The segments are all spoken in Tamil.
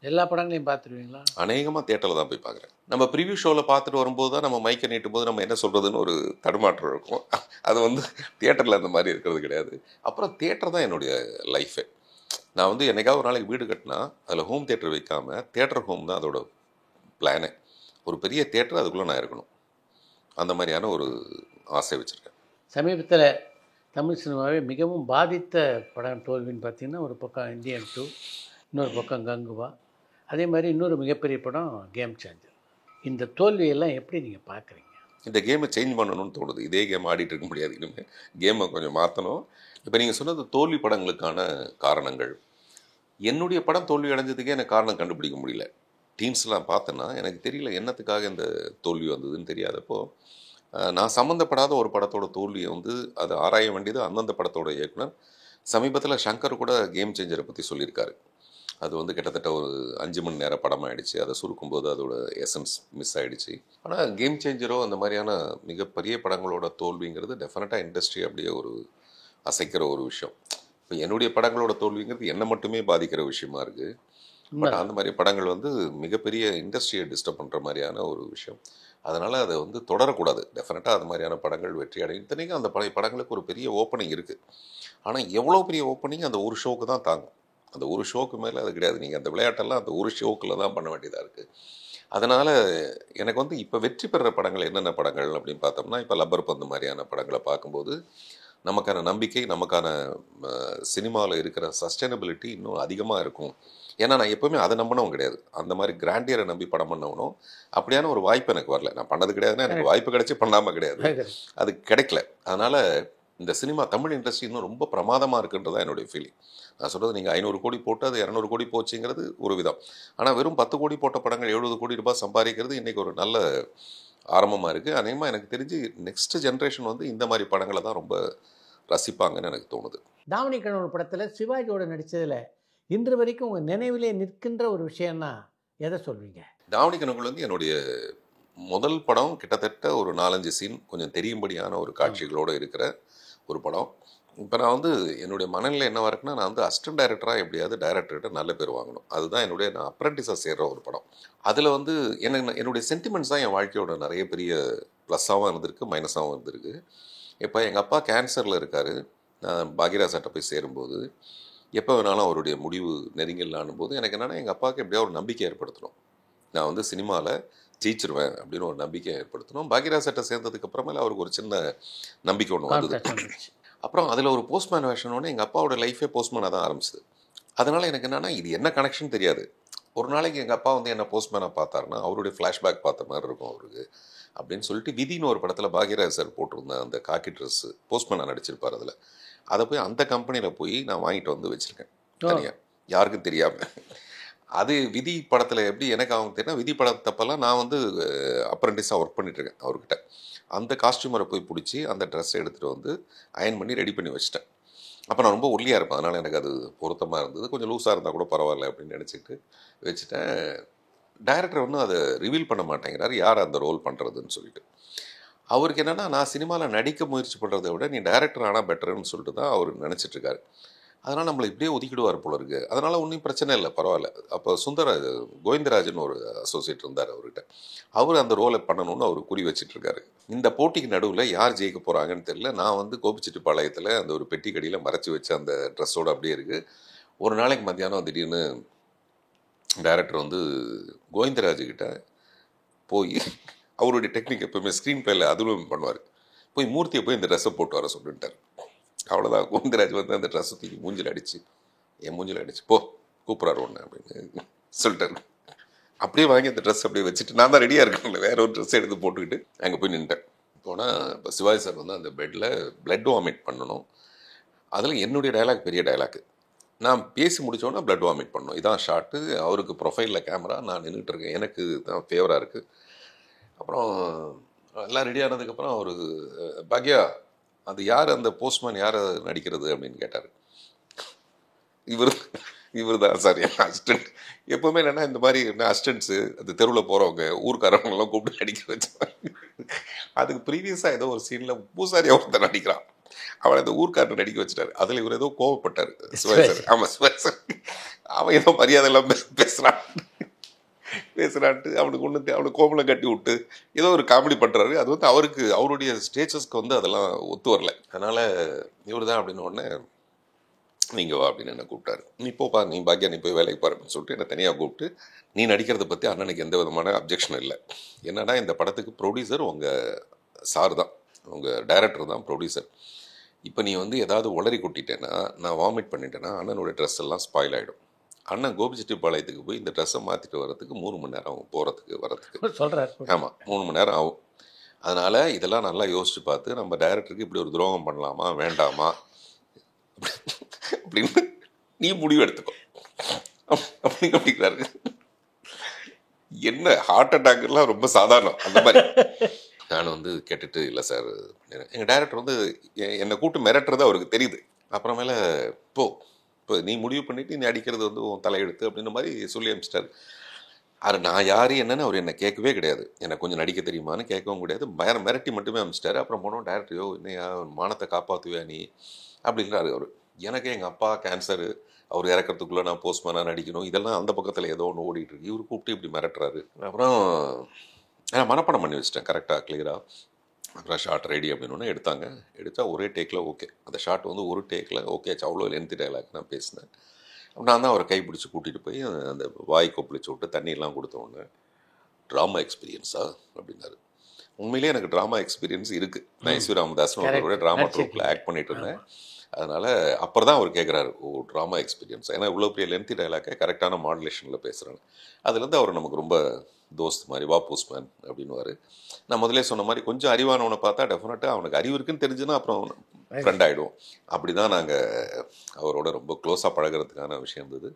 எல்லா படங்களையும் பார்த்துருவீங்களா? அநேகமாக தியேட்டரில் தான் போய் பார்க்குறேன். நம்ம ப்ரிவ்யூ ஷோவில் பார்த்துட்டு வரும்போது தான் நம்ம மைக்கை நீட்டும் போது நம்ம என்ன சொல்கிறதுன்னு ஒரு தடுமாற்றம் இருக்கும். அது வந்து தியேட்டரில் அந்த மாதிரி இருக்கிறது கிடையாது. அப்புறம் தியேட்டர் தான் என்னுடைய லைஃபே. நான் வந்து என்னைக்காவது ஒரு நாளைக்கு வீடு கட்டினா அதில் ஹோம் தியேட்டர் வைக்காமல் தியேட்டர் ஹோம் தான் அதோட பிளானே. ஒரு பெரிய தியேட்டர் அதுக்குள்ளே நான் இருக்கணும், அந்த மாதிரியான ஒரு ஆசை வச்சுருக்கேன். சமீபத்தில் தமிழ் சினிமாவை மிகவும் பாதித்த படம் தோல்வின்னு பார்த்தீங்கன்னா, ஒரு பக்கம் இந்தியன் 2, இன்னொரு பக்கம் கங்குவா, அதே மாதிரி இன்னொரு மிகப்பெரிய படம் கேம் சேஞ்சர். இந்த தோல்வியெல்லாம் எப்படி நீங்கள் பார்க்குறீங்க? இந்த கேமை சேஞ்ச் பண்ணணும்னு தோணுது. இதே கேம் ஆடிட்டு இருக்க முடியாது, இனிமேல் கேமை கொஞ்சம் மாற்றணும். இப்போ நீங்கள் சொன்னது தோல்வி படங்களுக்கான காரணங்கள். என்னுடைய படம் தோல்வி அடைஞ்சதுக்கே எனக்கு காரணம் கண்டுபிடிக்க முடியல. டீம்ஸ்லாம் பார்த்தேன்னா எனக்கு தெரியல என்னத்துக்காக இந்த தோல்வி வந்ததுன்னு தெரியாதப்போ, நான் சம்மந்தப்படாத ஒரு படத்தோட தோல்வியை வந்து அதை ஆராய வேண்டியது அந்தந்த படத்தோட இயக்குனர். சமீபத்தில் சங்கர் கூட கேம் சேஞ்சரை பற்றி சொல்லியிருக்காரு. அது வந்து கிட்டத்தட்ட ஒரு 5 மணி நேர படம் ஆகிடுச்சு. அதை சுருக்கும்போது அதோட எசன்ஸ் மிஸ் ஆகிடுச்சு. ஆனால் கேம் சேஞ்சரோ அந்த மாதிரியான மிகப்பெரிய படங்களோட தோல்விங்கிறது டெஃபினட்டாக இண்டஸ்ட்ரி அப்படியே ஒரு அசைக்கிற ஒரு விஷயம். இப்போ என்னுடைய படங்களோட தோல்விங்கிறது என்னை மட்டுமே பாதிக்கிற விஷயமா இருக்குது. பட் அந்த மாதிரி படங்கள் வந்து மிகப்பெரிய இண்டஸ்ட்ரியை டிஸ்டர்ப் பண்ணுற மாதிரியான ஒரு விஷயம். அதனால் அதை வந்து தொடரக்கூடாது. டெஃபினட்டாக அது மாதிரியான படங்கள் வெற்றி அடையும். இத்தனைக்கும் அந்த படங்களுக்கு ஒரு பெரிய ஓப்பனிங் இருக்குது. ஆனால் எவ்வளோ பெரிய ஓப்பனிங் அந்த ஒரு ஷோக்கு தான் தாங்கும். அந்த ஒரு ஷோக்கு மேலே அது கிடையாது. நீங்கள் அந்த விளையாட்டெல்லாம் அந்த ஒரு ஷோக்கில் தான் பண்ண வேண்டியதாக இருக்குது. அதனால் எனக்கு வந்து இப்போ வெற்றி பெறுற படங்கள் என்னென்ன படங்கள் அப்படின்னு பார்த்தோம்னா, இப்போ லப்பர் பந்து மாதிரியான படங்களை பார்க்கும்போது நமக்கான நம்பிக்கை, நமக்கான சினிமாவில் இருக்கிற சஸ்டைனபிலிட்டி இன்னும் அதிகமாக இருக்கும். ஏன்னா நான் எப்போவுமே அதை நம்பினவும் கிடையாது. அந்த மாதிரி கிராண்டியரை நம்பி படம் பண்ணவனும் அப்படியான ஒரு வாய்ப்பு எனக்கு வரல. நான் பண்ணது கிடையாதுன்னா எனக்கு வாய்ப்பு கிடைச்சி பண்ணாமல் கிடையாது, அது கிடைக்கல. அதனால் இந்த சினிமா தமிழ் இண்டஸ்ட்ரி இன்னும் ரொம்ப பிரமாதமாக இருக்குன்றதான் என்னுடைய ஃபீலிங். நான் சொல்கிறது, நீங்கள் 500 கோடி போட்டு அது 200 கோடி போச்சுங்கிறது ஒரு விதம். ஆனால் வெறும் 10 கோடி போட்ட படங்கள் 70 கோடி ரூபாய் சம்பாதிக்கிறது இன்றைக்கி ஒரு நல்ல ஆரம்பமாக இருக்குது. அநேகமாக எனக்கு தெரிஞ்சு நெக்ஸ்ட் ஜென்ரேஷன் வந்து இந்த மாதிரி படங்களை தான் ரொம்ப ரசிப்பாங்கன்னு எனக்கு தோணுது. தாவணி கணவன் படத்தில் சிவாஜியோட நடித்ததில் இன்று வரைக்கும் உங்கள் நினைவிலே நிற்கின்ற ஒரு விஷயம்னா எதை சொல்வீங்க? தாவணி கணவன் வந்து என்னுடைய முதல் படம். கிட்டத்தட்ட ஒரு 4-5 சீன் கொஞ்சம் தெரியும்படியான ஒரு காட்சிகளோடு இருக்கிற ஒரு படம். இப்போ நான் வந்து என்னுடைய மனநிலை என்னவாக இருக்குன்னா, நான் வந்து அசிஸ்டன்ட் டைரக்டராக எப்படியாவது டைரக்டர்கிட்ட நல்ல பேர் வாங்கணும். அதுதான் நான் அப்ரெண்டிஸாக சேர்கிற ஒரு படம். அதில் வந்து என்னுடைய சென்டிமெண்ட்ஸ் தான் என் வாழ்க்கையோட நிறைய பெரிய ப்ளஸ்ஸாகவும் இருந்திருக்கு, மைனஸாகவும் இருந்திருக்கு. இப்போ எங்கள் அப்பா கேன்சரில் இருக்கார். நான் பாக்யராஜ்கிட்ட போய் சேரும்போது எப்போ வேணாலும் அவருடைய முடிவு நெருங்கிடலான்னும் போது எனக்கு என்னென்னா, எங்கள் அப்பாவுக்கு எப்படியா ஒரு நம்பிக்கை ஏற்படுத்தணும். நான் வந்து சினிமாவில் ஜெயிச்சிருவேன் அப்படின்னு ஒரு நம்பிக்கையை ஏற்படுத்தணும். பாக்யராஜ்கிட்ட சேர்ந்ததுக்கப்புறமேல அவருக்கு ஒரு சின்ன நம்பிக்கை ஒன்று வந்தது. அப்புறம் அதில் ஒரு போஸ்ட்மேன் வேஷனோடனே எங்கள் அப்பாவோட லைஃபே போஸ்ட்மேனாக தான் ஆரம்பிச்சிது. அதனால் எனக்கு என்னென்னா, இது என்ன கனெக்ஷன் தெரியாது. ஒரு நாளைக்கு எங்கள் அப்பா வந்து என்ன போஸ்ட்மேனாக பார்த்தாருன்னா, அவருடைய ஃப்ளாஷ்பேக் பார்த்த மாதிரி இருக்கும் அவருக்கு அப்படின்னு சொல்லிட்டு, விதின்னு ஒரு படத்தில் பாக்யராஜ் சார் போட்டிருந்தேன் அந்த காக்கி ட்ரெஸ்ஸு, போஸ்ட்மேனாக நடிச்சிருப்பார் அதில். அதை போய் அந்த கம்பெனியில் போய் நான் வாங்கிட்டு வந்து வச்சுருக்கேன் தனியாக, யாருக்கும் தெரியாமல். அது விதி படத்தில் எப்படி எனக்கு அவங்க தெரியும், விதி படத்தப்பெல்லாம் நான் வந்து அப்ரெண்டிஸாக ஒர்க் பண்ணிட்டுருக்கேன் அவர்கிட்ட. அந்த காஸ்டியூமரை போய் பிடிச்சி அந்த ட்ரெஸ்ஸை எடுத்துகிட்டு வந்து அயன் பண்ணி ரெடி பண்ணி வச்சிட்டேன். அப்போ நான் ரொம்ப ஒல்லியாக இருப்பேன், அதனால் எனக்கு அது பொருத்தமாக இருந்தது. கொஞ்சம் லூஸாக இருந்தால் கூட பரவாயில்ல அப்படின்னு நினச்சிக்கிட்டு வச்சுட்டேன். டைரக்டர் ஒன்றும் அதை ரிவீல் பண்ண மாட்டேங்கிறார், யார் அந்த ரோல் பண்ணுறதுன்னு சொல்லிட்டு. அவருக்கு என்னென்னா, நான் சினிமாவில் நடிக்க முயற்சி பண்ணுறதை விட நீ டைரக்டர் ஆனால் பெட்டர்னு சொல்லிட்டு தான் அவர் நினச்சிட்ருக்காரு. அதனால் நம்மளை இப்படியே ஒதுக்கிடுவார் போல இருக்குது. அதனால் ஒன்றும் பிரச்சனை இல்லை, பரவாயில்ல. அப்போ கோவிந்தராஜன் ஒரு அசோசியேட் இருந்தார் அவர்கிட்ட. அவர் அந்த ரோலை பண்ணணும்னு அவர் குறி வச்சிட்ருக்காரு. இந்த போட்டிக்கு நடுவில் யார் ஜெயிக்க போகிறாங்கன்னு தெரியல. நான் வந்து கோபிச்செட்டிப்பாளையத்தில் அந்த ஒரு பெட்டி கடியில் மறைச்சி வச்ச அந்த ட்ரெஸ்ஸோடு அப்படியே இருக்குது. ஒரு நாளைக்கு மத்தியானம் திடீர்னு டைரக்டர் வந்து கோவிந்தராஜுக்கிட்ட போய், அவருடைய டெக்னிக் எப்போவுமே ஸ்க்ரீன் பிளேயில் அதுவும் பண்ணுவார், போய் மூர்த்தியை போய் இந்த ட்ரெஸ்ஸை போட்டு வர சொல்லிட்டார். அவ்வளோதான். கோவிந்தராஜ் வந்து அந்த ட்ரெஸ்ஸை தூக்கி மூஞ்சில் அடிச்சு, என் மூஞ்சில் அடிச்சு போ கூப்பிட்றாரு ஒன்று அப்படின்னு சொல்லிட்டாரு. அப்படியே வாங்கி அந்த ட்ரெஸ் அப்படியே வச்சுட்டு நான் தான் ரெடியாக இருக்கேன், வேற ஒரு ட்ரெஸ் எடுத்து போட்டுக்கிட்டு அங்கே போய் நின்ட்டேன். போனால் இப்போ சிவாஜி சார் வந்து அந்த பெட்டில் பிளட் வாமிட் பண்ணணும். அதில் என்னுடைய டைலாக் பெரிய டைலாக்கு. நான் பேசி முடித்தோன்னா பிளட் வாமிட் பண்ணணும், இதான் ஷார்ட்டு. அவருக்கு ப்ரொஃபைலில் கேமரா, நான் நின்றுட்டு இருக்கேன், எனக்கு தான் ஃபேவராக இருக்குது. அப்புறம் எல்லாம் ரெடி ஆனதுக்கப்புறம் அவர், பாக்யா அது யார் அந்த போஸ்ட்மேன், யார் நடிக்கிறது அப்படின்னு கேட்டார். இவர் தான் சார் என் அசிஸ்டன்ட். எப்போவுமே இல்லைன்னா இந்த மாதிரி என்ன அசிஸ்டன்ட்ஸு அந்த தெருவில் போகிறவங்க ஊருக்காரவங்களாம் கூப்பிட்டு நடிக்க வச்சாங்க. அதுக்கு ப்ரீவியஸாக ஏதோ ஒரு சீனில் பூசாரியாக ஒருத்தர் நடிக்கிறான், அவனை அந்த ஊர்க்காரனை நடிக்க வச்சுட்டாரு. அதில் இவர் ஏதோ கோவப்பட்டார் சிவாஜி சார். ஆமாம், சிவாஜி சார் அவன் ஏதோ மரியாதை எல்லாம் பேசுகிறான். பேசுகிறான்ட்டு அவனுக்கு கோமலை கட்டி விட்டு ஏதோ ஒரு காமெடி பண்ணுறாரு. அது வந்து அவருடைய ஸ்டேட்டஸ்க்கு வந்து அதெல்லாம் ஒத்து வரல. அதனால் இவர் தான் அப்படின்னு உடனே நீங்கள் வா அப்படின்னு என்ன கூப்பிட்டாரு. நீ போப்பா, நீ பாக்கியா, நீ போய் வேலைக்கு பாருன்னு சொல்லிட்டு என்னை தனியாக கூப்பிட்டு, நீ நடிக்கிறத பற்றி அண்ணனுக்கு எந்த விதமான அப்ஜெக்ஷன் இல்லை. என்னன்னா இந்த படத்துக்கு ப்ரொடியூசர் உங்கள் சார் தான், உங்கள் டைரக்டர் தான் ப்ரொடியூசர். இப்போ நீ வந்து ஏதாவது உளறி கொட்டிட்டேன்னா, நான் வாமிட் பண்ணிட்டேன்னா அண்ணனுடைய ட்ரெஸ் எல்லாம் ஸ்பாயில் ஆகிடும். அண்ணன் கோபிச்செட்டிப்பாளையத்துக்கு போய் இந்த ட்ரெஸ்ஸை மாற்றிட்டு வரதுக்கு 3 மணி நேரம் ஆகும், போகிறதுக்கு வரதுக்கு சொல்கிறார். ஆமாம், 3 மணி நேரம் ஆகும். அதனால் இதெல்லாம் நல்லா யோசித்து பார்த்து நம்ம டைரக்டருக்கு இப்படி ஒரு துரோகம் பண்ணலாமா வேண்டாமா அப்படின்னு நீ முடிவு எடுத்துக்கோ அப்படிங்கிறாரு. என்ன ஹார்ட் அட்டாக்லாம் ரொம்ப சாதாரணம் அந்த மாதிரி. நான் வந்து கேட்டுட்டு இல்லை சார், எங்கள் டைரக்டர் வந்து என்னை கூப்பிட்டு மிரட்டுறது அவருக்கு தெரியுது. அப்புறமேல இப்போ நீ முடிவு பண்ணிட்டு நீ அடிக்கிறது வந்து உன் தலையெடுத்து அப்படின்ற மாதிரி சொல்லி அனுப்பிச்சிட்டாரு. அது நான் யார் என்னன்னு அவர் என்னை கேட்கவே கிடையாது. எனக்கு கொஞ்சம் நடிக்க தெரியுமான்னு கேட்கவும் கிடையாது. மிரட்டி மட்டுமே அனுப்பிச்சிட்டாரு. அப்புறம் போனோம் டைரக்டரையோ என்னையா மானத்தை காப்பாற்றுவியா நீ அப்படின்றாரு அவர். எனக்கு எங்கள் அப்பா கேன்சரு, அவர் இறக்கிறதுக்குள்ளே நான் போஸ்ட்மேனாக நடிக்கணும், இதெல்லாம் அந்த பக்கத்தில் ஏதோ ஒன்று ஓடிட்டு இருக்கு. இவர் கூப்பிட்டு இப்படி மிரட்டுறாரு. அப்புறம் நான் மனப்படம் பண்ணி வச்சிட்டேன் கரெக்டாக கிளியராக. அப்புறம் ஷார்ட் ரெடி அப்படின்னு எடுத்தாங்க. எடுத்தால் ஒரே டேக்கில் ஓகே. அந்த ஷார்ட் வந்து ஒரு டேக்கில் ஓகே ஆச்சு. அவ்வளோ லென்த் டைலாக் நான் பேசினேன். நான் தான் அவரை கைப்பிடிச்சி கூட்டிகிட்டு போய் அந்த வாய் கொப்பளிச்சு விட்டு தண்ணியெல்லாம் கொடுத்தோன்னே, ட்ராமா எக்ஸ்பீரியன்ஸா அப்படின்னாரு. உண்மையிலேயே எனக்கு ட்ராமா எக்ஸ்பீரியன்ஸ் இருக்குது. நான் எஸ்வி ராமதாஸ்னு ஒரு ட்ராமா ட்ரூப்பில் ஆக்ட் பண்ணிட்டு இருந்தேன். அதனால் அப்புறம் தான் அவர் கேட்குறாரு, ஓ ட்ராமா எக்ஸ்பீரியன்ஸ், ஏன்னா இவ்வளோ பெரிய லென்த்தி டைலாக்கை கரெக்டான மாடுலேஷனில் பேசுகிறேன். அதுலேருந்து அவர் நமக்கு ரொம்ப தோஸ்த் மாதிரி, வா போஸ்ட்மேன் அப்படின்னுவார். நான் முதலே சொன்ன மாதிரி கொஞ்சம் அறிவானவனை பார்த்தா டெஃபினட்டாக அவனுக்கு அறிவு இருக்குன்னு தெரிஞ்சுன்னா அப்புறம் ஃப்ரெண்ட் ஆகிடுவோம். அப்படி தான் நாங்கள் அவரோட ரொம்ப க்ளோஸாக பழகிறதுக்கான விஷயம் இருந்தது.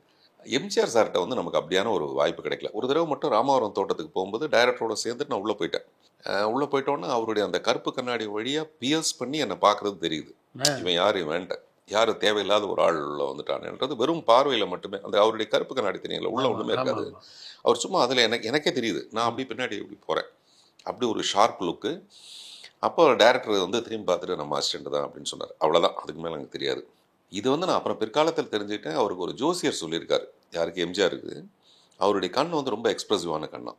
எம்ஜிஆர் சார்கிட்ட வந்து நமக்கு அப்படியான ஒரு வாய்ப்பு கிடைக்கல. ஒரு தடவை மட்டும் ராமவரம் தோட்டத்துக்கு போகும்போது டைரக்டரோட சேர்ந்துட்டு நான் உள்ளே போயிட்டேன். உள்ளே போயிட்டோன்னே அவருடைய அந்த கருப்பு கண்ணாடி வழியாக பியர்ஸ் பண்ணி என்னை பார்க்குறது தெரியுது. இவன் யார், இவன்ட்ட யார் தேவையில்லாத ஒரு ஆள் உள்ள வந்துட்டான்ன்றது வெறும் பார்வையில் மட்டுமே. அந்த அவருடைய கருப்பு கண்ணாடி தெரியல, உள்ள ஒன்றுமே இருக்காது. அவர் சும்மா அதில் எனக்கே தெரியுது நான் அப்படி பின்னாடி இப்படி போகிறேன். அப்படி ஒரு ஷார்ப் லுக்கு. அப்போ டைரக்டர் வந்து திரும்பி பார்த்துட்டு நம்ம அசிஸ்டண்ட் தான் அப்படின்னு சொன்னார். அவ்வளோதான், அதுக்கு மேலே எனக்கு தெரியாது. இது வந்து நான் அப்புறம் பிற்காலத்தில் தெரிஞ்சுக்கிட்டேன். அவருக்கு ஒரு ஜோசியர் சொல்லியிருக்காரு, யாருக்கு, எம்ஜிஆருக்கு. அவருடைய கண் வந்து ரொம்ப எக்ஸ்பிரசிவான கண்ணா.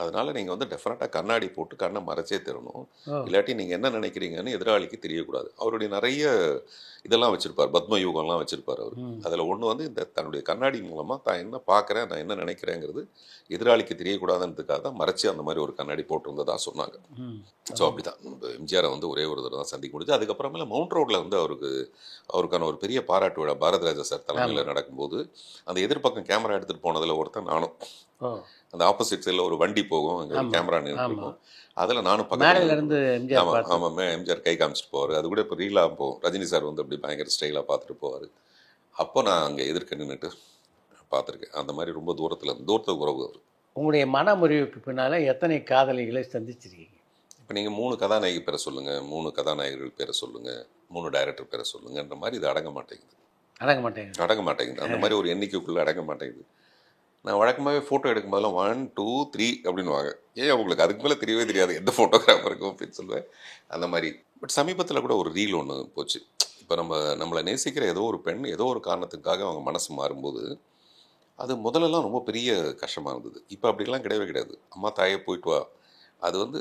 அதனால் நீங்கள் வந்து டெஃபினட்டாக கண்ணாடி போட்டு கண்ணை மறைச்சே தரணும். இல்லாட்டி நீங்கள் என்ன நினைக்கிறீங்கன்னு எதிராளிக்கு தெரியக்கூடாது. அவருடைய நிறைய இதெல்லாம் வச்சுருப்பார், பத்ம யுகம்லாம் வச்சுருப்பார் அவர். அதில் ஒன்று வந்து இந்த தன்னுடைய கண்ணாடி மூலமாக தான் என்ன பார்க்குறேன், நான் என்ன நினைக்கிறேங்கிறது எதிராளிக்கு தெரியக்கூடாதுன்றதுக்காக தான் மறைச்சி அந்த மாதிரி ஒரு கண்ணாடி போட்டிருந்ததா சொன்னாங்க. ஸோ அப்படி தான் எம்ஜிஆரை வந்து ஒரே ஒரு தடவை தான் சந்திக்க முடிஞ்சு. அதுக்கப்புறமேல மவுண்ட் ரோட்டில் வந்து அவருக்கான ஒரு பெரிய பாராட்டு விழா பாரதிராஜா சார் தலைமையில் நடக்கும்போது அந்த எதிர்பக்கம் கேமரா எடுத்துகிட்டு போனதில் ஒருத்தன் நானும். அந்த ஆப்போசிட் சைடில் ஒரு வண்டி போகும், அங்கே கேமரா நின்றுருக்கும். அதில் நானும் பக்கத்தில் ஆமாம் எம்ஜிஆர் கை காமிச்சிட்டு போவார். அது கூட இப்போ ரீலாக போகும். ரஜினி சார் வந்து அப்படி பயங்கர ஸ்டைலாக பார்த்துட்டு போவார். அப்போ நான் அங்கே எதிர்க்க நின்றுட்டு பார்த்துருக்கேன். அந்த மாதிரி ரொம்ப தூரத்துக்கு உறவு அவர். உங்களுடைய மனமுறிவுக்கு பின்னால் எத்தனை காதலிகளை சந்திச்சிருக்கீங்க? இப்போ நீங்கள் 3 கதாநாயகி பேரை சொல்லுங்கள், 3 கதாநாயகர்கள் பேரை சொல்லுங்கள், 3 டைரக்டர் பேரை சொல்லுங்கன்ற மாதிரி இது அடங்க மாட்டேங்குது. அந்த மாதிரி ஒரு எண்ணிக்கைக்குள்ளே அடங்க மாட்டேங்குது. நான் வழக்கமாகவே ஃபோட்டோ எடுக்கும் போதெல்லாம் 1 2 3 அப்படின்னு வாங்க. ஏன் உங்களுக்கு அதுக்கு மேலே தெரியவே தெரியாது எந்த ஃபோட்டோகிராஃபருக்கும் அப்படின்னு சொல்லுவேன். அந்த மாதிரி. பட் சமீபத்தில் கூட ஒரு ரீல் ஒன்று போச்சு. இப்போ நம்மளை நேசிக்கிற ஏதோ ஒரு பெண் ஏதோ ஒரு காரணத்துக்காக அவங்க மனசு மாறும்போது அது முதல்லலாம் ரொம்ப பெரிய கஷ்டமாக இருந்தது. இப்போ அப்படிலாம் கிடையவே கிடையாது. அம்மா தாயே போயிட்டு வா. அது வந்து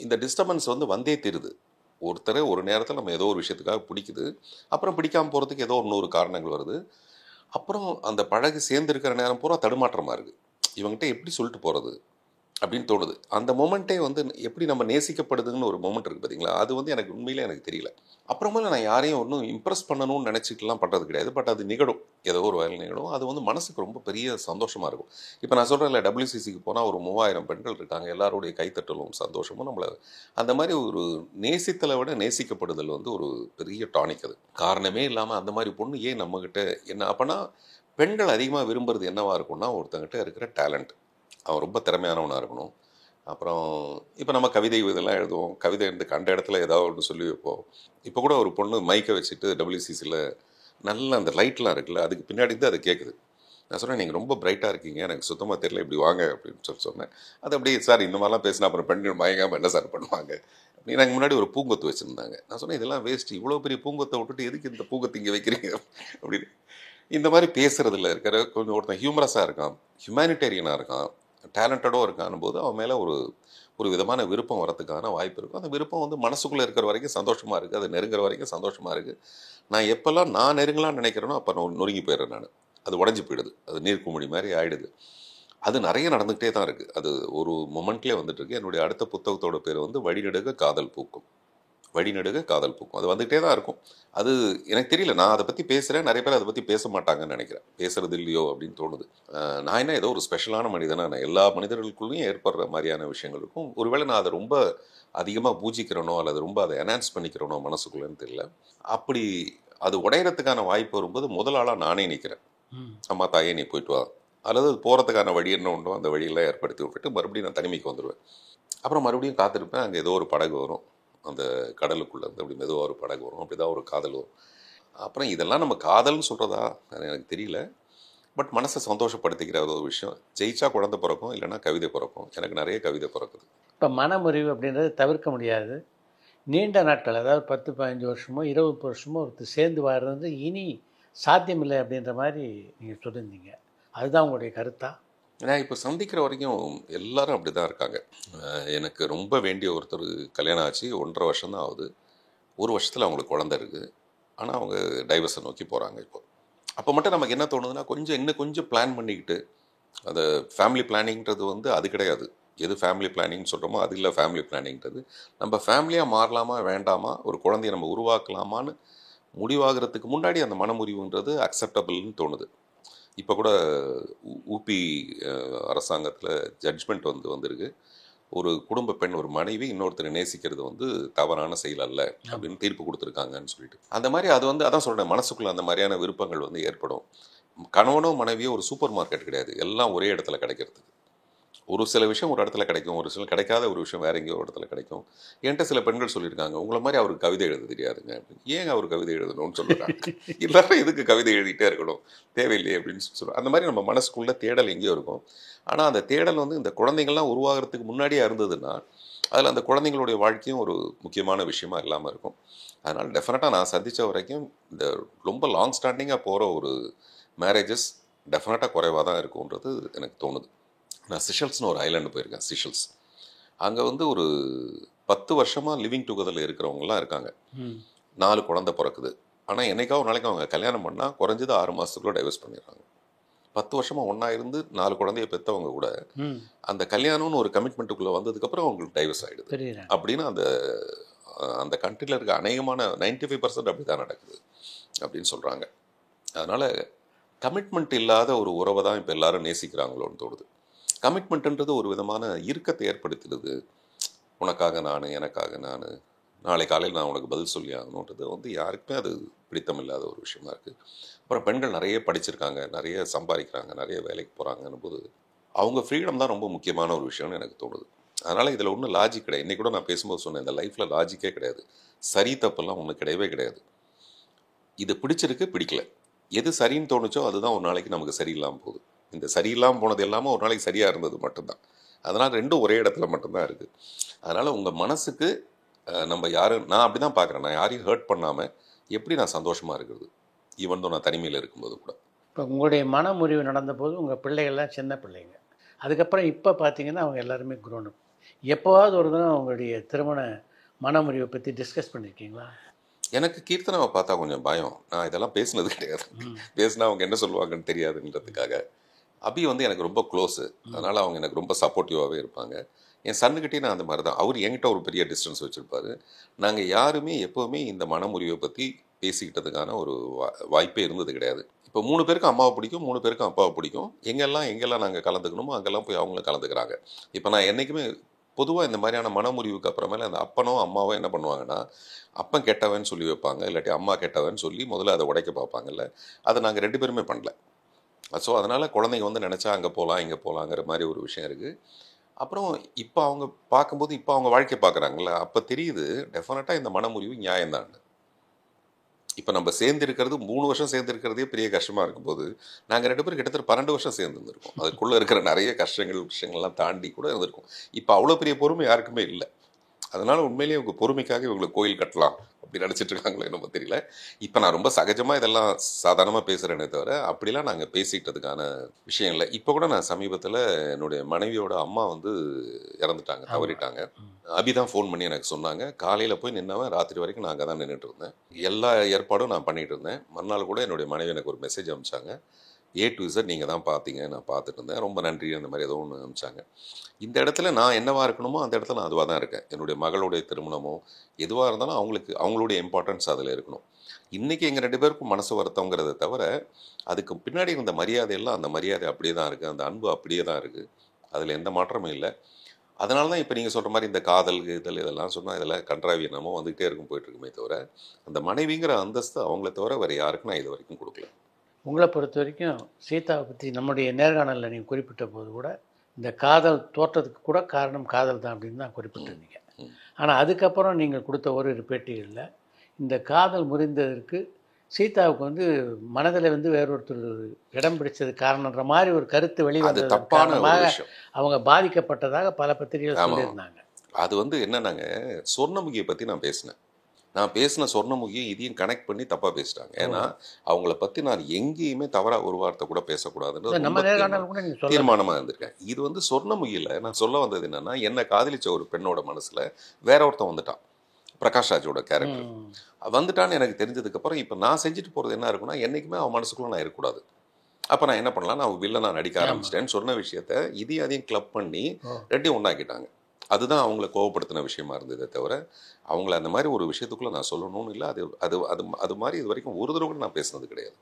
இந்த டிஸ்டர்பன்ஸ் வந்து வந்தே தீருது. ஒருத்தரை ஒரு நேரத்தில் நம்ம ஏதோ ஒரு விஷயத்துக்காக பிடிக்குது, அப்புறம் பிடிக்காமல் போகிறதுக்கு ஏதோ 100 காரணங்கள் வருது. அப்புறம் அந்த பழகு சேர்ந்துருக்கிற நேரம் பூரா தடுமாற்றமாக இருக்குது. இவங்ககிட்ட எப்படி சொல்லிட்டு போகிறது அப்படின்னு தோணுது. அந்த மொமெண்ட்டே வந்து எப்படி நம்ம நேசிக்கப்படுதுன்னு ஒரு மொமெண்ட் இருக்குது பார்த்தீங்களா, அது வந்து எனக்கு உண்மையிலே எனக்கு தெரியல. அப்புறமேல நான் யாரையும் ஒன்றும் இம்ப்ரெஸ் பண்ணணும்னு நினச்சிட்டுலாம் பண்ணுறது கிடையாது. பட் அது நிகழும், ஏதோ ஒரு வகையில் நிகழும். அது வந்து மனசுக்கு ரொம்ப பெரிய சந்தோஷமாக இருக்கும். இப்போ நான் சொல்கிறேன்ல, WCCக்கு போனால் ஒரு 3000 பெண்கள் இருக்காங்க, எல்லாருடைய கைத்தட்டலும் சந்தோஷமும் நம்மளை அந்த மாதிரி ஒரு நேசித்தலை விட நேசிக்கப்படுதல் வந்து ஒரு பெரிய டானிக். அது காரணமே இல்லாமல் அந்த மாதிரி பொண்ணு ஏன் நம்மக்கிட்ட என்ன அப்போனா பெண்கள் அதிகமாக விரும்புறது என்னவாக இருக்கும்னா, ஒருத்தங்கிட்ட இருக்கிற டேலண்ட், அவன் ரொம்ப திறமையானவனாக இருக்கணும். அப்புறம் இப்போ நம்ம கவிதை இதெல்லாம் எழுதுவோம், கவிதை எடுத்து கண்ட இடத்துல ஏதாவது ஒன்று சொல்லி வைப்போம். இப்போ கூட ஒரு பொண்ணு மைக்கை வச்சுட்டு WCCயில் நல்ல அந்த லைட்லாம் இருக்குல்ல, அதுக்கு பின்னாடி தான் அது கேட்குது. நான் சொன்னேன், நீங்கள் ரொம்ப பிரைட்டாக இருக்கீங்க, எனக்கு சுத்தமாக தெரியல, இப்படி வாங்க அப்படின்னு சொன்னேன். அது அப்படியே சார் இந்த மாதிரிலாம் பேசினா அப்புறம் பெண்கள் மயங்காமல் என்ன சார் பண்ணுவாங்க அப்படின்னு. எனக்கு முன்னாடி ஒரு பூங்கொத்து வச்சுருந்தாங்க. நான் சொன்னேன், இதெல்லாம் வேஸ்ட், இவ்வளோ பெரிய பூங்கொத்தை விட்டுட்டு எதுக்கு இந்த பூங்கொத்து இங்கே வைக்கிறீங்க அப்படின்னு. இந்த மாதிரி பேசுறதுல இருக்கிற கொஞ்சம் ஒருத்தன் ஹியூமரஸாக இருக்கான், ஹியூமனிடேரியனாக இருக்கான், டேலண்டடோ இருக்கான் போது அவன் மேலே ஒரு ஒரு விதமான விருப்பம் வரதுக்கான வாய்ப்பு இருக்கும். அந்த விருப்பம் வந்து மனசுக்குள்ளே இருக்கிற வரைக்கும் சந்தோஷமாக இருக்குது, அது நெருங்குற வரைக்கும் சந்தோஷமாக இருக்குது. நான் எப்போல்லாம் நான் நெருங்கலாம்னு நினைக்கிறேனோ அப்போ நான் நொறுங்கி போயிடுறேன். நான் அது உடஞ்சி போயிடுது, அது நீர்க்குமிழி மாதிரி ஆயிடுது. அது நிறைய நடந்துகிட்டே தான் இருக்குது. அது ஒரு மொமெண்ட்லேயே வந்துட்டு இருக்கு. என்னுடைய அடுத்த புத்தகத்தோட பேர் வந்து வழிநெடுக காதல் பூக்கும். வழிநெடுக காதல் பூக்கும். அது வந்துகிட்டே தான் இருக்கும். அது எனக்கு தெரியல, நான் அதை பற்றி பேசுகிறேன், நிறைய பேர் அதை பற்றி பேச மாட்டாங்கன்னு நினைக்கிறேன். பேசுறது இல்லையோ அப்படின்னு தோணுது. நான் என்ன ஏதோ ஒரு ஸ்பெஷலான மனிதனாக, நான் எல்லா மனிதர்களுக்குள்ளேயும் ஏற்படுற மாதிரியான விஷயங்கள் இருக்கும். ஒருவேளை நான் அதை ரொம்ப அதிகமாக பூஜிக்கிறனோ அல்லது ரொம்ப அதை என்ஹான்ஸ் பண்ணிக்கிறனோ மனசுக்குள்ளேன்னு தெரியல. அப்படி அது உடையறதுக்கான வாய்ப்பு வரும்போது முதல் ஆளாக நானே நிற்கிறேன். அம்மா தாயே நீ போயிட்டு வா, அல்லது போகிறதுக்கான வழி என்ன உண்டோ அந்த வழியெல்லாம் ஏற்படுத்தி விட்டுட்டு மறுபடியும் நான் தனிமைக்கு வந்துடுவேன். அப்புறம் மறுபடியும் காத்திருப்பேன். அங்கே ஏதோ ஒரு படகு வரும், அந்த கடலுக்குள்ளே இருந்து அப்படி மெதுவாக ஒரு படகு வரும், அப்படி தான் ஒரு காதல் வரும். அப்புறம் இதெல்லாம் நம்ம காதல்னு சொல்கிறதா எனக்கு தெரியல. பட் மனசை சந்தோஷப்படுத்திக்கிற ஒரு விஷயம். ஜெயிச்சா குழந்தை பிறக்கும், இல்லைன்னா கவிதை பிறக்கும். எனக்கு நிறைய கவிதை பிறக்குது. இப்போ மனமுறிவு அப்படின்றது தவிர்க்க முடியாது. நீண்ட நாட்கள், அதாவது 10-15 வருஷமோ 20 வருஷமோ ஒருத்தர் சேர்ந்து வாழ்றது இனி சாத்தியமில்லை அப்படின்ற மாதிரி நீங்கள் சொல்லியிருந்தீங்க. அதுதான் உங்களுடைய கருத்தா? நான் இப்போ சந்திக்கிற வரைக்கும் எல்லாரும் அப்படி தான் இருக்காங்க. எனக்கு ரொம்ப வேண்டிய ஒருத்தர் கல்யாணம் ஆச்சு, 1.5 வருஷம் தான் ஆகுது. 1 வருஷத்தில் அவங்களுக்கு குழந்தை இருக்குது. ஆனால் அவங்க டைவர்ஸை நோக்கி போகிறாங்க. இப்போ அப்போ மட்டும் நமக்கு என்ன தோணுதுன்னா, இன்னும் கொஞ்சம் பிளான் பண்ணிக்கிட்டு, அந்த ஃபேமிலி பிளானிங்கிறது வந்து அது கிடையாது. எது ஃபேமிலி பிளானிங்னு சொல்கிறோமோ அது இல்லை ஃபேமிலி பிளானிங்கிறது. நம்ம ஃபேமிலியாக மாறலாமா வேண்டாமா, ஒரு குழந்தைய நம்ம உருவாக்கலாமான்னு முடிவாகிறதுக்கு முன்னாடி அந்த மனமுறிவுன்றது அக்செப்டபிள்னு தோணுது. இப்போ கூட ஊபி அரசாங்கத்தில் ஜட்ஜ்மெண்ட் வந்திருக்கு. ஒரு குடும்ப பெண், ஒரு மனைவி இன்னொருத்தரை நேசிக்கிறது வந்து தவறான செயல் அல்ல அப்படின்னு தீர்ப்பு கொடுத்துருக்காங்கன்னு சொல்லிட்டு. அந்த மாதிரி அது வந்து அதான் சொல்கிறேன், மனசுக்குள்ள அந்த மாதிரியான விருப்பங்கள் வந்து ஏற்படும். கணவனோ மனைவியோ ஒரு சூப்பர் மார்க்கெட் கிடையாது, எல்லாம் ஒரே இடத்துல கிடைக்கிறதுக்கு. ஒரு சில விஷயம் ஒரு இடத்துல கிடைக்கும், ஒரு சில கிடைக்காத ஒரு விஷயம் வேற எங்கேயோ ஒரு இடத்துல கிடைக்கும். என்கிட்ட சில பெண்கள் சொல்லியிருக்காங்க, உங்களை மாதிரி அவருக்கு கவிதை எழுத தெரியாதுங்க அப்படின்னு. ஏங்க அவர் கவிதை எழுதணும்னு சொல்லுறாங்க. எல்லாரும் எதுக்கு கவிதை எழுதிட்டே இருக்கணும், தேவையில்லையே அப்படின்னு சொல்லுவோம். அந்த மாதிரி நம்ம மனசுக்குள்ள தேடல் எங்கேயோ இருக்கும். ஆனால் அந்த தேடல் வந்து இந்த குழந்தைங்கள்லாம் உருவாகிறதுக்கு முன்னாடியே இருந்ததுன்னா அதில் அந்த குழந்தைங்களுடைய வாழ்க்கையும் ஒரு முக்கியமான விஷயமா இல்லாமல் இருக்கும். அதனால் டெஃபினட்டாக நான் சந்தித்த வரைக்கும் இந்த ரொம்ப லாங் ஸ்டாண்டிங்காக போகிற ஒரு மேரேஜஸ் டெஃபினட்டாக குறைவாக தான் இருக்கும்ன்றது எனக்கு தோணுது. நான் சிஷல்ஸ்னு ஒரு ஐலாண்டு போயிருக்கேன். சிஷல்ஸ் அங்கே வந்து ஒரு 10 வருஷமாக லிவிங் டுகெதரில் இருக்கிறவங்கலாம் இருக்காங்க. 4 குழந்தை பிறக்குது. ஆனால் என்னைக்காவது ஒரு நாளைக்கு அவங்க கல்யாணம் பண்ணால் குறைஞ்சது 6 மாதத்துக்குள்ளே டைவர்ஸ் பண்ணிடுறாங்க. 10 வருஷமாக ஒன்றா இருந்து 4 குழந்தைய பெற்றவங்க கூட அந்த கல்யாணம்னு ஒரு கமிட்மெண்ட்டுக்குள்ளே வந்ததுக்கப்புறம் அவங்களுக்கு டைவர்ஸ் ஆகிடுது அப்படின்னு அந்த அந்த கண்ட்ரியில் இருக்க அநேகமான 95% அப்படி தான் நடக்குது அப்படின்னு சொல்கிறாங்க. அதனால் கமிட்மெண்ட் இல்லாத ஒரு உறவை தான் இப்போ எல்லாரும் நேசிக்கிறாங்களோன்னு தோணுது. கமிட்மெண்ட்டுன்றது ஒரு விதமான இறுக்கத்தை ஏற்படுத்துறது. உனக்காக நான், எனக்காக நான், நாளை காலையில் நான் உனக்கு பதில் சொல்லி ஆகணுன்றது வந்து யாருக்குமே அது பிடித்தம் இல்லாத ஒரு விஷயமா இருக்குது. அப்புறம் பெண்கள் நிறைய படிச்சிருக்காங்க, நிறைய சம்பாதிக்கிறாங்க, நிறைய வேலைக்கு போகிறாங்கன்னு போது அவங்க ஃப்ரீடம் தான் ரொம்ப முக்கியமான ஒரு விஷயம்னு எனக்கு தோணுது. அதனால் இதில் ஒன்றும் லாஜிக் கிடையாது. இன்றைக்கி கூட நான் பேசும்போது சொன்னேன், இந்த லைஃப்பில் லாஜிக்கே கிடையாது, சரி தப்பெல்லாம் ஒன்றும் கிடையவே கிடையாது. இது பிடிச்சிருக்கு, பிடிக்கல, எது சரின்னு தோணுச்சோ அதுதான் ஒரு நாளைக்கு நமக்கு சரியில்லாமல் போகுது. இந்த சரியில்லாமல் போனது எல்லாமே ஒரு நாளைக்கு சரியாக இருந்தது மட்டும்தான். அதனால் ரெண்டும் ஒரே இடத்துல மட்டும்தான் இருக்குது. அதனால் உங்கள் மனசுக்கு நம்ம யாரும், நான் அப்படி தான் பார்க்குறேன், நான் யாரையும் ஹர்ட் பண்ணாமல் எப்படி நான் சந்தோஷமாக இருக்கிறது, ஈவன் தான் நான் தனிமையில் இருக்கும்போது கூட. இப்போ உங்களுடைய மனமுறிவு நடந்தபோது உங்கள் பிள்ளைகள்லாம் சின்ன பிள்ளைங்க, அதுக்கப்புறம் இப்போ பார்த்தீங்கன்னா அவங்க எல்லாருமே குரோனப். எப்போவாவது ஒரு தினம் அவங்களுடைய திருமண மனமுறிவை பற்றி டிஸ்கஸ் பண்ணியிருக்கீங்களா? எனக்கு கீர்த்தனாவை பார்த்தா கொஞ்சம் பயம். நான் இதெல்லாம் பேசினது கிடையாது. பேசினா அவங்க என்ன சொல்லுவாங்கன்னு தெரியாதுன்றதுக்காக. அபி வந்து எனக்கு ரொம்ப க்ளோஸு, அதனால் அவங்க எனக்கு ரொம்ப சப்போர்ட்டிவாகவே இருப்பாங்க. என் சன்னுக்கிட்டே நான் அந்த மாதிரி தான். அவர் என்கிட்ட ஒரு பெரிய டிஸ்டன்ஸ் வச்சுருப்பார். நாங்கள் யாருமே எப்போவுமே இந்த மனமுறிவை பற்றி பேசிக்கிட்டதுக்கான ஒரு வாய்ப்பே இருந்தது கிடையாது. இப்போ 3 பேருக்கும் அம்மாவை பிடிக்கும், 3 பேருக்கும் அப்பாவை பிடிக்கும். எங்கெல்லாம் நாங்கள் கலந்துக்கணுமோ அங்கெல்லாம் போய் அவங்களும் கலந்துக்கிறாங்க. இப்போ நான் என்றைக்குமே பொதுவாக இந்த மாதிரியான மனமுறிவுக்கு அப்புறமேல அந்த அப்பனோ அம்மாவோ என்ன பண்ணுவாங்கன்னா, அப்பன் கெட்டவன் சொல்லி வைப்பாங்க, இல்லாட்டி அம்மா கெட்டவன் சொல்லி முதல்ல அதை உடைக்க பார்ப்பாங்கல்ல. அதை நாங்கள் 2 பேருமே பண்ணல. ஸோ அதனால் குழந்தைங்க வந்து நினச்சா அங்கே போகலாம் இங்கே போகலாங்கிற மாதிரி ஒரு விஷயம் இருக்குது. அப்புறம் இப்போ அவங்க பார்க்கும்போது இப்போ அவங்க வாழ்க்கையை பார்க்குறாங்கல்ல, அப்போ தெரியுது டெஃபினட்டாக இந்த மனமுறிவு நியாயம்தான். இப்போ நம்ம சேர்ந்துருக்கிறது 3 வருஷம் சேர்ந்துருக்கிறதே பெரிய கஷ்டமாக இருக்கும்போது, நாங்கள் 2 பேரும் கிட்டத்தட்ட 12 வருஷம் சேர்ந்துருந்துருக்கோம். அதுக்குள்ளே இருக்கிற நிறைய விஷயங்கள்லாம் தாண்டி கூட இருந்திருக்கும். இப்போ அவ்வளோ பெரிய பொறுமை யாருக்குமே இல்லை. அதனால் உண்மையிலேயே இவங்க பொறுமைக்காக இவங்களுக்கு கோயில் கட்டலாம் அப்படி நினச்சிட்டு இருக்காங்களோ என்னமோ தெரியல. இப்போ நான் ரொம்ப சகஜமாக இதெல்லாம் சாதாரணமாக பேசுகிறேனே தவிர அப்படிலாம் நாங்கள் பேசிக்கிட்டதுக்கான விஷயம் இல்லை. இப்போ கூட நான் சமீபத்தில் என்னுடைய மனைவியோட அம்மா வந்து இறந்துட்டாங்க, தவறிட்டாங்க. அபி தான் ஃபோன் பண்ணி எனக்கு சொன்னாங்க. காலையில் போய் நின்னவன் ராத்திரி வரைக்கும் நான் அங்கே தான் நின்றுட்டு இருந்தேன். எல்லா ஏற்பாடும் நான் பண்ணிகிட்டு இருந்தேன். மறுநாள் கூட என்னுடைய மனைவி எனக்கு ஒரு மெசேஜ் அனுப்பிச்சாங்க. A to Z நீங்கள் தான் பார்த்தீங்க, நான் பார்த்துட்டு இருந்தேன், ரொம்ப நன்றி, அந்த மாதிரி ஏதோ ஒன்று அனுப்பிச்சாங்க. இந்த இடத்துல நான் என்னவாக இருக்கணுமோ அந்த இடத்துல நான் அதுவாக தான் இருக்கேன். என்னுடைய மகளுடைய திருமணமோ எதுவாக இருந்தாலும் அவங்களுடைய இம்பார்ட்டன்ஸ் அதில் இருக்கணும். இன்றைக்கி எங்கள் 2 பேருக்கும் மனசு வருத்தங்கிறத தவிர அதுக்கு பின்னாடி இருந்த மரியாதையெல்லாம் அந்த மரியாதை அப்படியே தான் இருக்குது, அந்த அன்பு அப்படியே தான் இருக்குது, அதில் எந்த மாற்றமும் இல்லை. அதனால தான் இப்போ நீங்கள் சொல்கிற மாதிரி இந்த காதல் இதெல்லாம் சொன்னால் இதெல்லாம் கன்றாவி என்னமோ வந்துகிட்டே இருக்கும், போயிட்டுருக்குமே தவிர அந்த மனைவிங்கிற அந்தஸ்து அவங்கள தவிர வேறு யாருக்கும் நான் இது வரைக்கும் கொடுக்கல. உங்களை பொறுத்த வரைக்கும் சீதாவை பற்றி நம்முடைய நேர்காணலில் நீங்கள் குறிப்பிட்ட போது கூட இந்த காதல் தோற்றத்துக்கு கூட காரணம் காதல் தான் அப்படின்னு தான் குறிப்பிட்டிருந்தீங்க. ஆனால் அதுக்கப்புறம் நீங்கள் கொடுத்த ஒரு பேட்டிகளில் இந்த காதல் முறிந்ததற்கு சீதாவுக்கு வந்து மனதில் வந்து வேறொருத்தர் இடம் பிடிச்சது காரணன்ற மாதிரி ஒரு கருத்து வெளிவந்தது காரணமாக அவங்க பாதிக்கப்பட்டதாக பல பத்திரிகைகள் சொல்லியிருந்தாங்க. அது வந்து என்னன்னாங்க, சொர்ணமுகியை பற்றி நான் பேசினேன். நான் பேசின சொர்ணமுகியும் இதையும் கனெக்ட் பண்ணி தப்பாக பேசிட்டாங்க. ஏன்னா அவங்கள பற்றி நான் எங்கேயுமே தவறாக ஒரு வார்த்தை கூட பேசக்கூடாதுன்னு தீர்மானமாக இருந்திருக்கேன். இது வந்து சொர்ணமுகியில் நான் சொல்ல வந்தது என்னன்னா, என்னை காதலிச்ச ஒரு பெண்ணோட மனசில் வேற ஒருத்தன் வந்துட்டான். பிரகாஷ் ராஜோட கேரக்டர் வந்துட்டான்னு எனக்கு தெரிஞ்சதுக்கப்புறம் இப்போ நான் செஞ்சுட்டு போகிறது என்ன இருக்குன்னா, என்றைக்குமே அவன் மனசுக்குள்ளே நான் இருக்கக்கூடாது. அப்போ நான் என்ன பண்ணலாம், நான் வில்லனா நடிக்க ஆரம்பிச்சிட்டேன்னு சொன்ன விஷயத்த இதையும் அதையும் கிளப் பண்ணி ரெண்டையும் ஒன்றாக்கிட்டாங்க. அதுதான் அவங்கள கோவப்படுத்தின விஷயமா இருந்ததே தவிர அவங்கள அந்த மாதிரி ஒரு விஷயத்துக்குள்ளே நான் சொல்லணும்னு இல்லை. அது அது அது அது மாதிரி இது வரைக்கும் ஒரு தடவை கூட நான் பேசினது கிடையாது.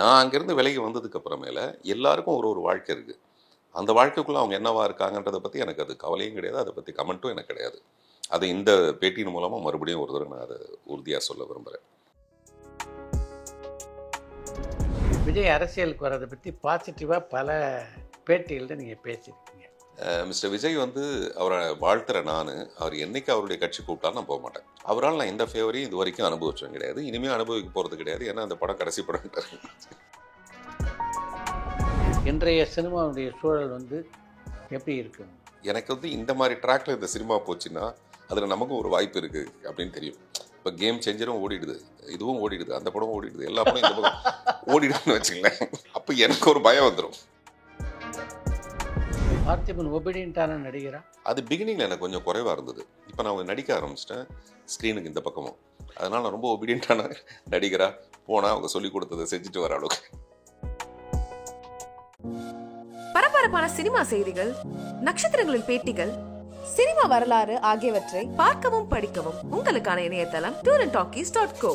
நான் அங்கேருந்து விலகி வந்ததுக்கு அப்புறமேல எல்லாருக்கும் ஒரு வாழ்க்கை இருக்குது. அந்த வாழ்க்கைக்குள்ளே அவங்க என்னவா இருக்காங்கன்றதை பற்றி எனக்கு அது கவலையும் கிடையாது, அதை பற்றி கமெண்ட்டும் எனக்கு கிடையாது. அதை இந்த பேட்டியின் மூலமாக மறுபடியும் ஒரு தடவை நான் அதை உறுதியாக சொல்ல விரும்புகிறேன். விஜய் அரசியலுக்கு வர்றதை பற்றி பாசிட்டிவாக பல பேட்டிகள்கிட்ட நீங்கள் பேசியிருக்கீங்க. மிஸ்டர் விஜய் வந்து அவரை வாழ்த்துற நான், அவர் என்னைக்கு அவருடைய கட்சி கூப்பிட்டாலும் நான் போக மாட்டேன். அவரால் நான் எந்த ஃபேவரையும் இது வரைக்கும் அனுபவிச்சதும் கிடையாது, இனிமேல் அனுபவிக்க போகிறது கிடையாது. ஏன்னா அந்த படம் கடைசி படம். இன்றைய சினிமாவுடைய சூழல் வந்து எப்படி இருக்கு? எனக்கு வந்து இந்த மாதிரி ட்ராக்ல இந்த சினிமா போச்சுன்னா அதில் நமக்கும் ஒரு வாய்ப்பு இருக்குது அப்படின்னு தெரியும். இப்போ கேம் சேஞ்சரும் ஓடிடுது, இதுவும் ஓடிடுது, அந்த படம் ஓடிடுது, எல்லா படம் இந்த படம் ஓடிடுதுன்னு வச்சுங்களேன். அப்போ எனக்கு ஒரு பயம் வந்துடும். பார்த்திபன் ஒபீடியன்ட்டான நடிகரா? அது பிகினிங்கில் எனக்கு கொஞ்சம் குறைவாக இருந்தது. இப்போ நான் நடிக்க ஆரம்பிச்சிட்டேன் ஸ்க்ரீனுக்கு இந்த பக்கமும். அதனால் நான் ரொம்ப ஒபீடியன்ட்டான நடிகரா போனால் அவங்க சொல்லிக் கொடுத்ததை செஞ்சுட்டு வர அளவுக்கு. பரபரப்பான சினிமா செய்திகள், நட்சத்திரங்களின் பேட்டிகள், சினிமா வரலாறு ஆகியவற்றை பார்க்கவும் படிக்கவும் உங்களுக்கான இணையதளம் tourantalkies.co.